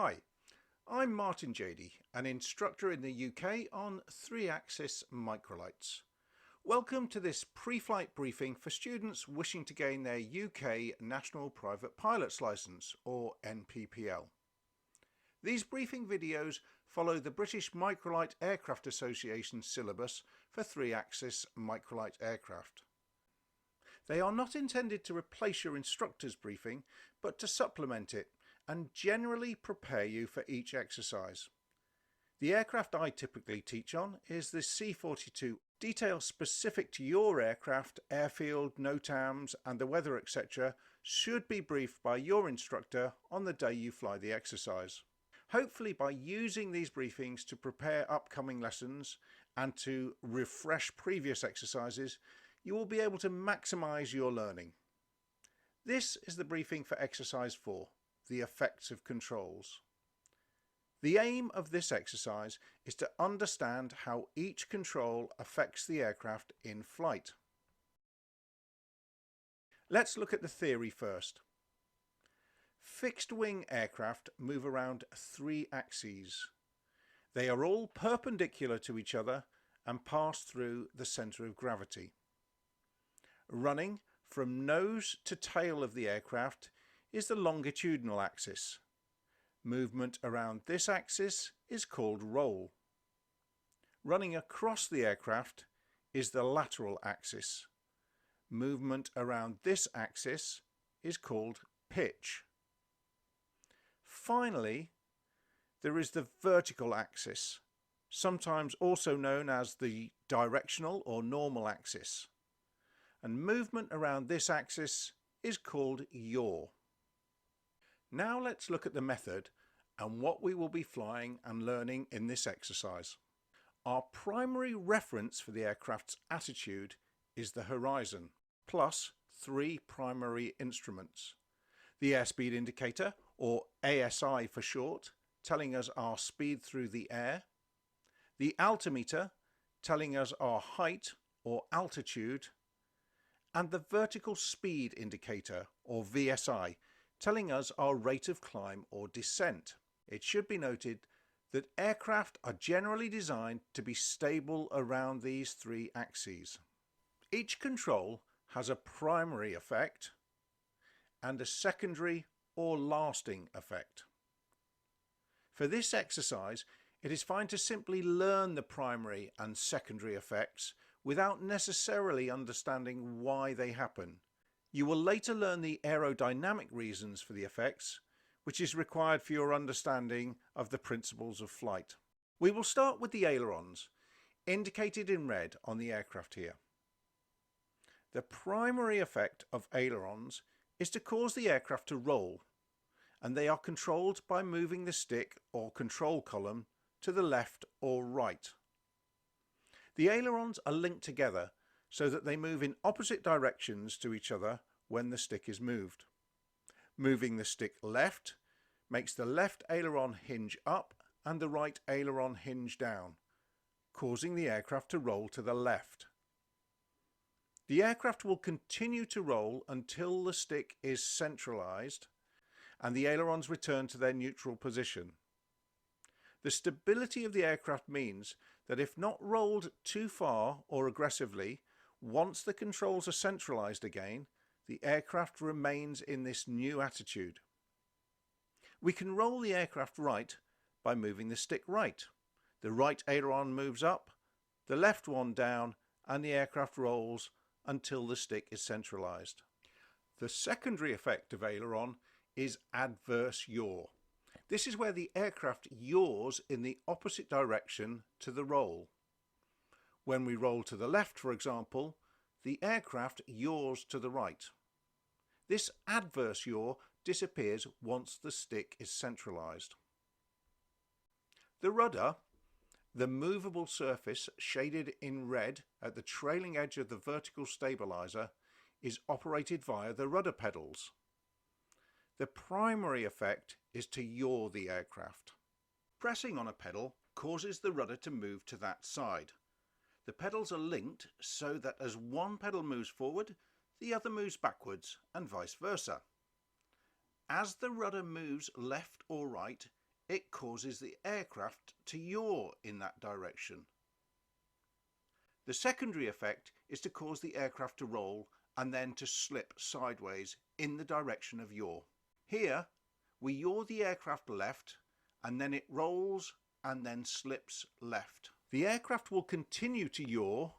Hi, I'm Martin Jady, an instructor in the UK on 3-axis microlights. Welcome to this pre-flight briefing for students wishing to gain their UK National Private Pilot's Licence, or NPPL. These briefing videos follow the British Microlight Aircraft Association syllabus for 3-axis microlight aircraft. They are not intended to replace your instructor's briefing, but to supplement it and generally prepare you for each exercise. The aircraft I typically teach on is the C-42. Details specific to your aircraft, airfield, NOTAMs and the weather etc. should be briefed by your instructor on the day you fly the exercise. Hopefully by using these briefings to prepare upcoming lessons and to refresh previous exercises, you will be able to maximise your learning. This is the briefing for exercise 4, the effects of controls. The aim of this exercise is to understand how each control affects the aircraft in flight. Let's look at the theory first. Fixed wing aircraft move around 3 axes. They are all perpendicular to each other and pass through the centre of gravity. Running from nose to tail of the aircraft is the longitudinal axis. Movement around this axis is called roll. Running across the aircraft is the lateral axis. Movement around this axis is called pitch. Finally, there is the vertical axis, sometimes also known as the directional or normal axis. And movement around this axis is called yaw. Now let's look at the method and what we will be flying and learning in this exercise. Our primary reference for the aircraft's attitude is the horizon, plus 3 primary instruments. The airspeed indicator, or ASI for short, telling us our speed through the air. The altimeter, telling us our height or altitude. And the vertical speed indicator, or VSI, telling us our rate of climb or descent. It should be noted that aircraft are generally designed to be stable around these 3 axes. Each control has a primary effect and a secondary or lasting effect. For this exercise, it is fine to simply learn the primary and secondary effects without necessarily understanding why they happen. You will later learn the aerodynamic reasons for the effects, which is required for your understanding of the principles of flight. We will start with the ailerons, indicated in red on the aircraft here. The primary effect of ailerons is to cause the aircraft to roll, and they are controlled by moving the stick or control column to the left or right. The ailerons are linked together so that they move in opposite directions to each other when the stick is moved. Moving the stick left makes the left aileron hinge up and the right aileron hinge down, causing the aircraft to roll to the left. The aircraft will continue to roll until the stick is centralised and the ailerons return to their neutral position. The stability of the aircraft means that if not rolled too far or aggressively, once the controls are centralised again, the aircraft remains in this new attitude. We can roll the aircraft right by moving the stick right. The right aileron moves up, the left one down, and the aircraft rolls until the stick is centralised. The secondary effect of aileron is adverse yaw. This is where the aircraft yaws in the opposite direction to the roll. When we roll to the left, for example, the aircraft yaws to the right. This adverse yaw disappears once the stick is centralised. The rudder, the movable surface shaded in red at the trailing edge of the vertical stabiliser, is operated via the rudder pedals. The primary effect is to yaw the aircraft. Pressing on a pedal causes the rudder to move to that side. The pedals are linked so that as one pedal moves forward, the other moves backwards and vice versa. As the rudder moves left or right, it causes the aircraft to yaw in that direction. The secondary effect is to cause the aircraft to roll and then to slip sideways in the direction of yaw. Here, we yaw the aircraft left and then it rolls and then slips left. The aircraft will continue to yaw,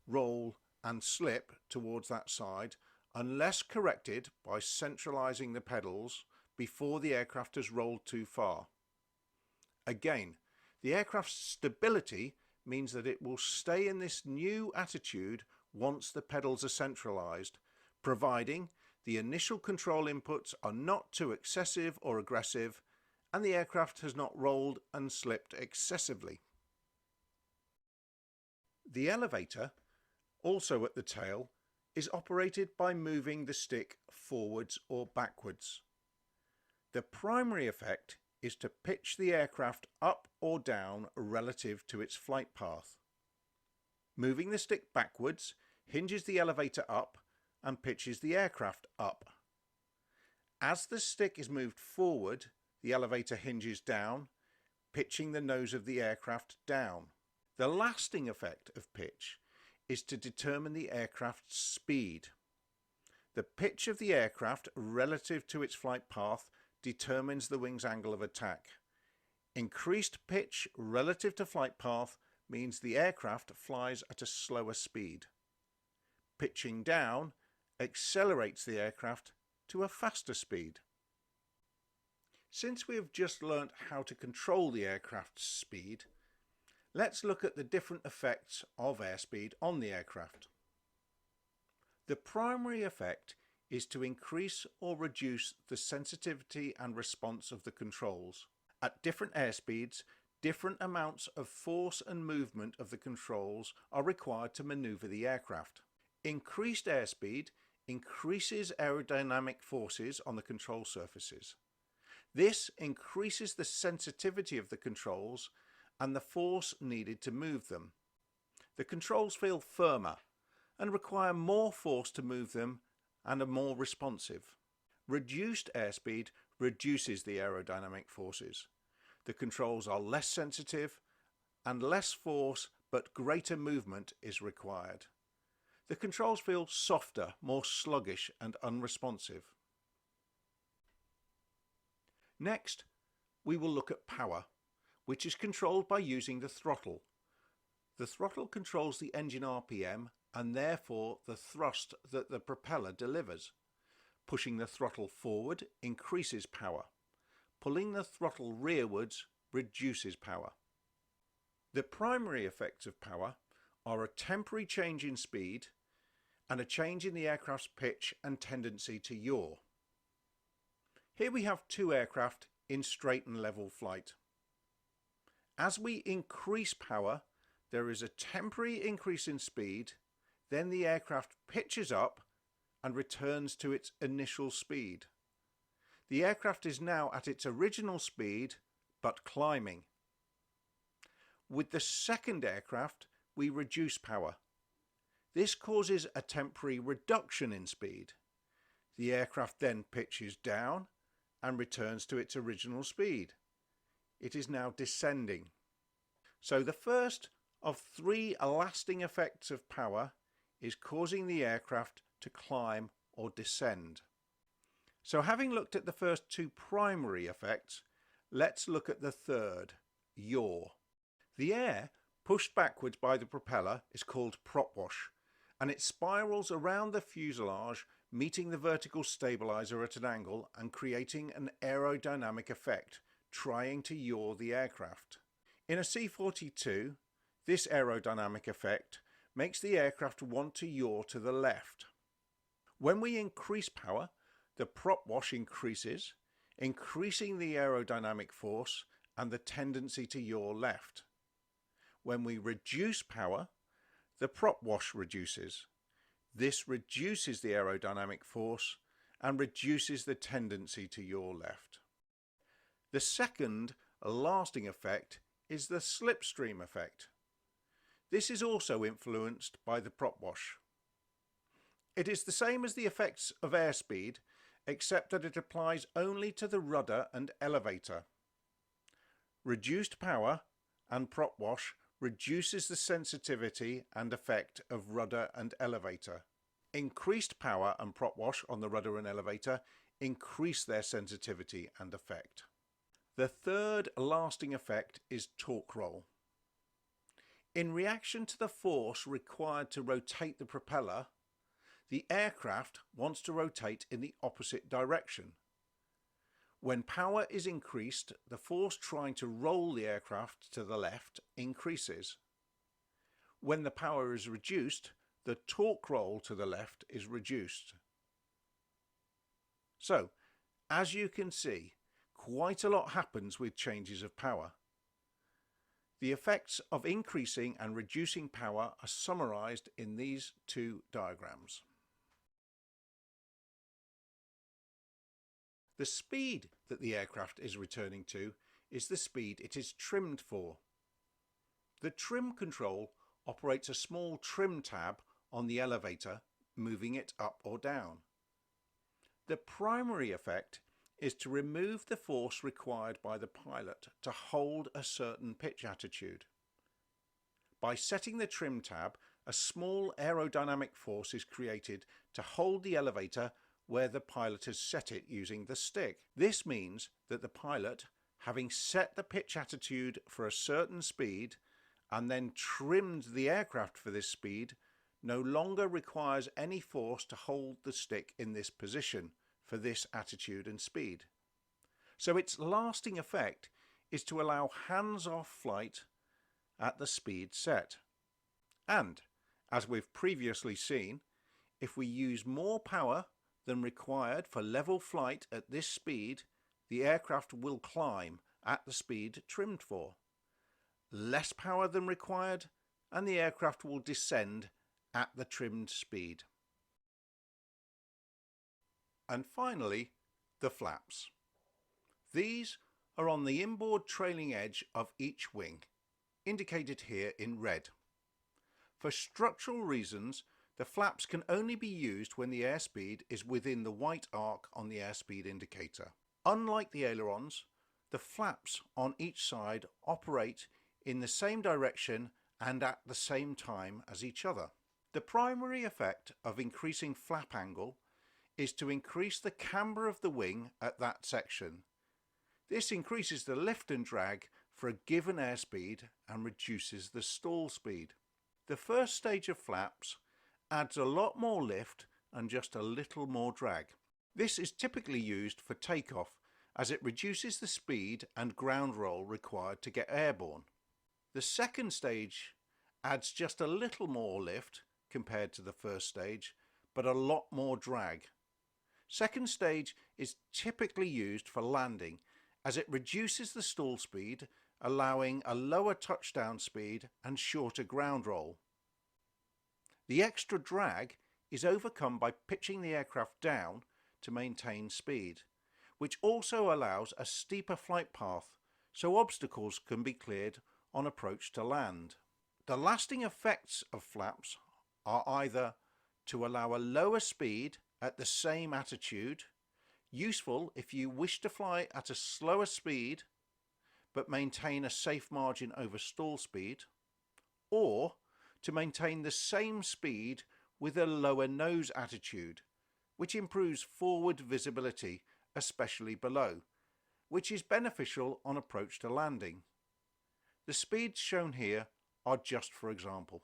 roll and slip towards that side unless corrected by centralising the pedals before the aircraft has rolled too far. Again, the aircraft's stability means that it will stay in this new attitude once the pedals are centralised, providing the initial control inputs are not too excessive or aggressive and the aircraft has not rolled and slipped excessively. The elevator, also at the tail, is operated by moving the stick forwards or backwards. The primary effect is to pitch the aircraft up or down relative to its flight path. Moving the stick backwards hinges the elevator up and pitches the aircraft up. As the stick is moved forward, the elevator hinges down, pitching the nose of the aircraft down. The lasting effect of pitch is to determine the aircraft's speed. The pitch of the aircraft relative to its flight path determines the wing's angle of attack. Increased pitch relative to flight path means the aircraft flies at a slower speed. Pitching down accelerates the aircraft to a faster speed. Since we have just learnt how to control the aircraft's speed, let's look at the different effects of airspeed on the aircraft. The primary effect is to increase or reduce the sensitivity and response of the controls. At different airspeeds, different amounts of force and movement of the controls are required to manoeuvre the aircraft. Increased airspeed increases aerodynamic forces on the control surfaces. This increases the sensitivity of the controls and the force needed to move them. The controls feel firmer and require more force to move them and are more responsive. Reduced airspeed reduces the aerodynamic forces. The controls are less sensitive and less force but greater movement is required. The controls feel softer, more sluggish and unresponsive. Next, we will look at power, which is controlled by using the throttle. The throttle controls the engine RPM and therefore the thrust that the propeller delivers. Pushing the throttle forward increases power. Pulling the throttle rearwards reduces power. The primary effects of power are a temporary change in speed and a change in the aircraft's pitch and tendency to yaw. Here we have two aircraft in straight and level flight. As we increase power, there is a temporary increase in speed, then the aircraft pitches up and returns to its initial speed. The aircraft is now at its original speed, but climbing. With the second aircraft, we reduce power. This causes a temporary reduction in speed. The aircraft then pitches down and returns to its original speed. It is now descending. So the first of three lasting effects of power is causing the aircraft to climb or descend. So having looked at the first two primary effects, let's look at the third, yaw. The air pushed backwards by the propeller is called prop wash, and it spirals around the fuselage, meeting the vertical stabilizer at an angle and creating an aerodynamic effect, trying to yaw the aircraft. In a C-42, this aerodynamic effect makes the aircraft want to yaw to the left. When we increase power, the prop wash increases, increasing the aerodynamic force and the tendency to yaw left. When we reduce power, the prop wash reduces. This reduces the aerodynamic force and reduces the tendency to yaw left. The second lasting effect is the slipstream effect. This is also influenced by the prop wash. It is the same as the effects of airspeed, except that it applies only to the rudder and elevator. Reduced power and prop wash reduces the sensitivity and effect of rudder and elevator. Increased power and prop wash on the rudder and elevator increase their sensitivity and effect. The third lasting effect is torque roll. In reaction to the force required to rotate the propeller, the aircraft wants to rotate in the opposite direction. When power is increased, the force trying to roll the aircraft to the left increases. When the power is reduced, the torque roll to the left is reduced. So, as you can see, quite a lot happens with changes of power. The effects of increasing and reducing power are summarised in these two diagrams. The speed that the aircraft is returning to is the speed it is trimmed for. The trim control operates a small trim tab on the elevator, moving it up or down. The primary effect is to remove the force required by the pilot to hold a certain pitch attitude. By setting the trim tab, a small aerodynamic force is created to hold the elevator where the pilot has set it using the stick. This means that the pilot, having set the pitch attitude for a certain speed and then trimmed the aircraft for this speed, no longer requires any force to hold the stick in this position for this attitude and speed. So its lasting effect is to allow hands-off flight at the speed set. And, as we've previously seen, if we use more power than required for level flight at this speed, the aircraft will climb at the speed trimmed for. Less power than required, and the aircraft will descend at the trimmed speed. And finally, the flaps. These are on the inboard trailing edge of each wing, indicated here in red. For structural reasons, the flaps can only be used when the airspeed is within the white arc on the airspeed indicator. Unlike the ailerons, the flaps on each side operate in the same direction and at the same time as each other. The primary effect of increasing flap angle is to increase the camber of the wing at that section. This increases the lift and drag for a given airspeed and reduces the stall speed. The first stage of flaps adds a lot more lift and just a little more drag. This is typically used for takeoff as it reduces the speed and ground roll required to get airborne. The second stage adds just a little more lift compared to the first stage, but a lot more drag. Second stage is typically used for landing as it reduces the stall speed, allowing a lower touchdown speed and shorter ground roll. The extra drag is overcome by pitching the aircraft down to maintain speed, which also allows a steeper flight path so obstacles can be cleared on approach to land. The lasting effects of flaps are either to allow a lower speed at the same attitude, useful if you wish to fly at a slower speed but maintain a safe margin over stall speed, or to maintain the same speed with a lower nose attitude, which improves forward visibility, especially below, which is beneficial on approach to landing. The speeds shown here are just for example.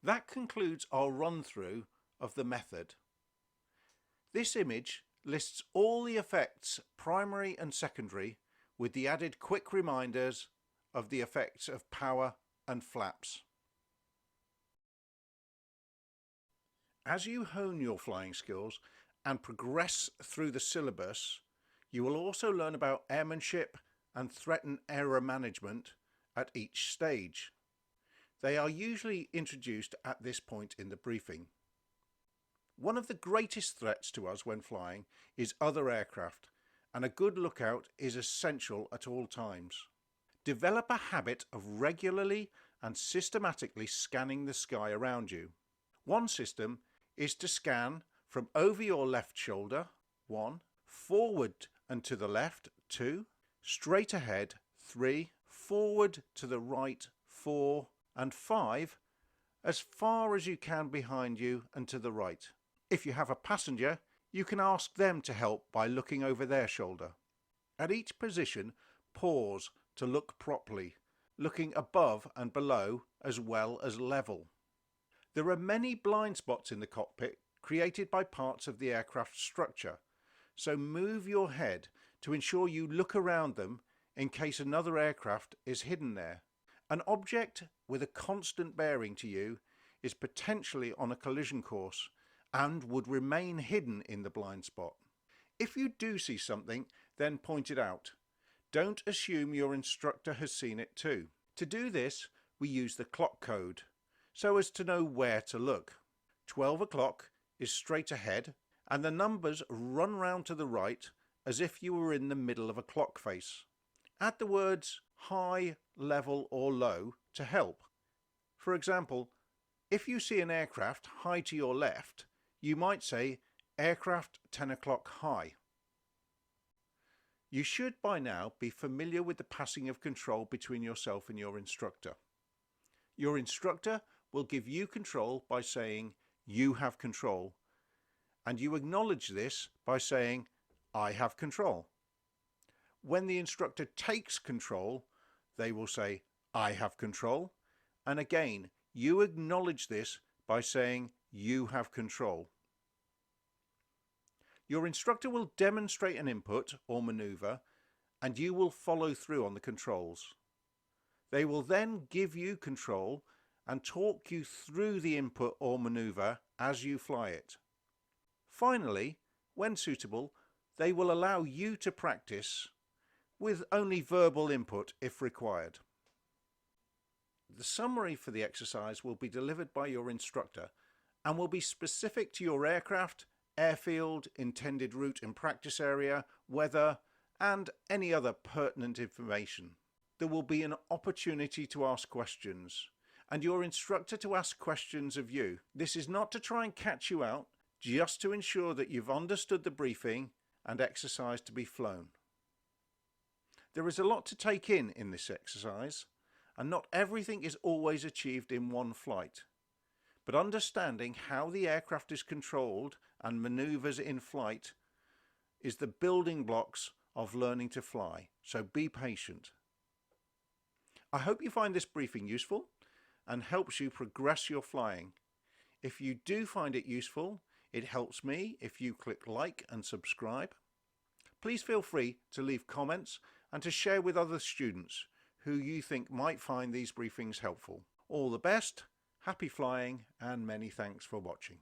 That concludes our run-through of the method. This image lists all the effects, primary and secondary, with the added quick reminders of the effects of power and flaps. As you hone your flying skills and progress through the syllabus, you will also learn about airmanship and threat and error management at each stage. They are usually introduced at this point in the briefing. One of the greatest threats to us when flying is other aircraft, and a good lookout is essential at all times. Develop a habit of regularly and systematically scanning the sky around you. One system is to scan from over your left shoulder, 1, forward and to the left, 2, straight ahead, 3, forward to the right 4, and 5, as far as you can behind you and to the right. If you have a passenger, you can ask them to help by looking over their shoulder. At each position, pause to look properly, looking above and below as well as level. There are many blind spots in the cockpit created by parts of the aircraft structure, so move your head to ensure you look around them in case another aircraft is hidden there. An object with a constant bearing to you is potentially on a collision course and would remain hidden in the blind spot. If you do see something, then point it out. Don't assume your instructor has seen it too. To do this, we use the clock code so as to know where to look. 12 o'clock is straight ahead and the numbers run round to the right as if you were in the middle of a clock face. Add the words high, level or low to help. For example, if you see an aircraft high to your left, you might say aircraft 10 o'clock high. You should by now be familiar with the passing of control between yourself and your instructor. Your instructor will give you control by saying you have control, and you acknowledge this by saying I have control. When the instructor takes control, they will say I have control, and again you acknowledge this by saying you have control. Your instructor will demonstrate an input or maneuver and you will follow through on the controls. They will then give you control and talk you through the input or maneuver as you fly it. Finally, when suitable, they will allow you to practice with only verbal input if required. The summary for the exercise will be delivered by your instructor and will be specific to your aircraft, airfield, intended route and practice area, weather, and any other pertinent information. There will be an opportunity to ask questions, and your instructor to ask questions of you. This is not to try and catch you out, just to ensure that you've understood the briefing and exercise to be flown. There is a lot to take in this exercise, and not everything is always achieved in one flight. But understanding how the aircraft is controlled and maneuvers in flight is the building blocks of learning to fly, so be patient. I hope you find this briefing useful and helps you progress your flying. If you do find it useful, it helps me if you click like and subscribe. Please feel free to leave comments and to share with other students who you think might find these briefings helpful. All the best, happy flying, and many thanks for watching.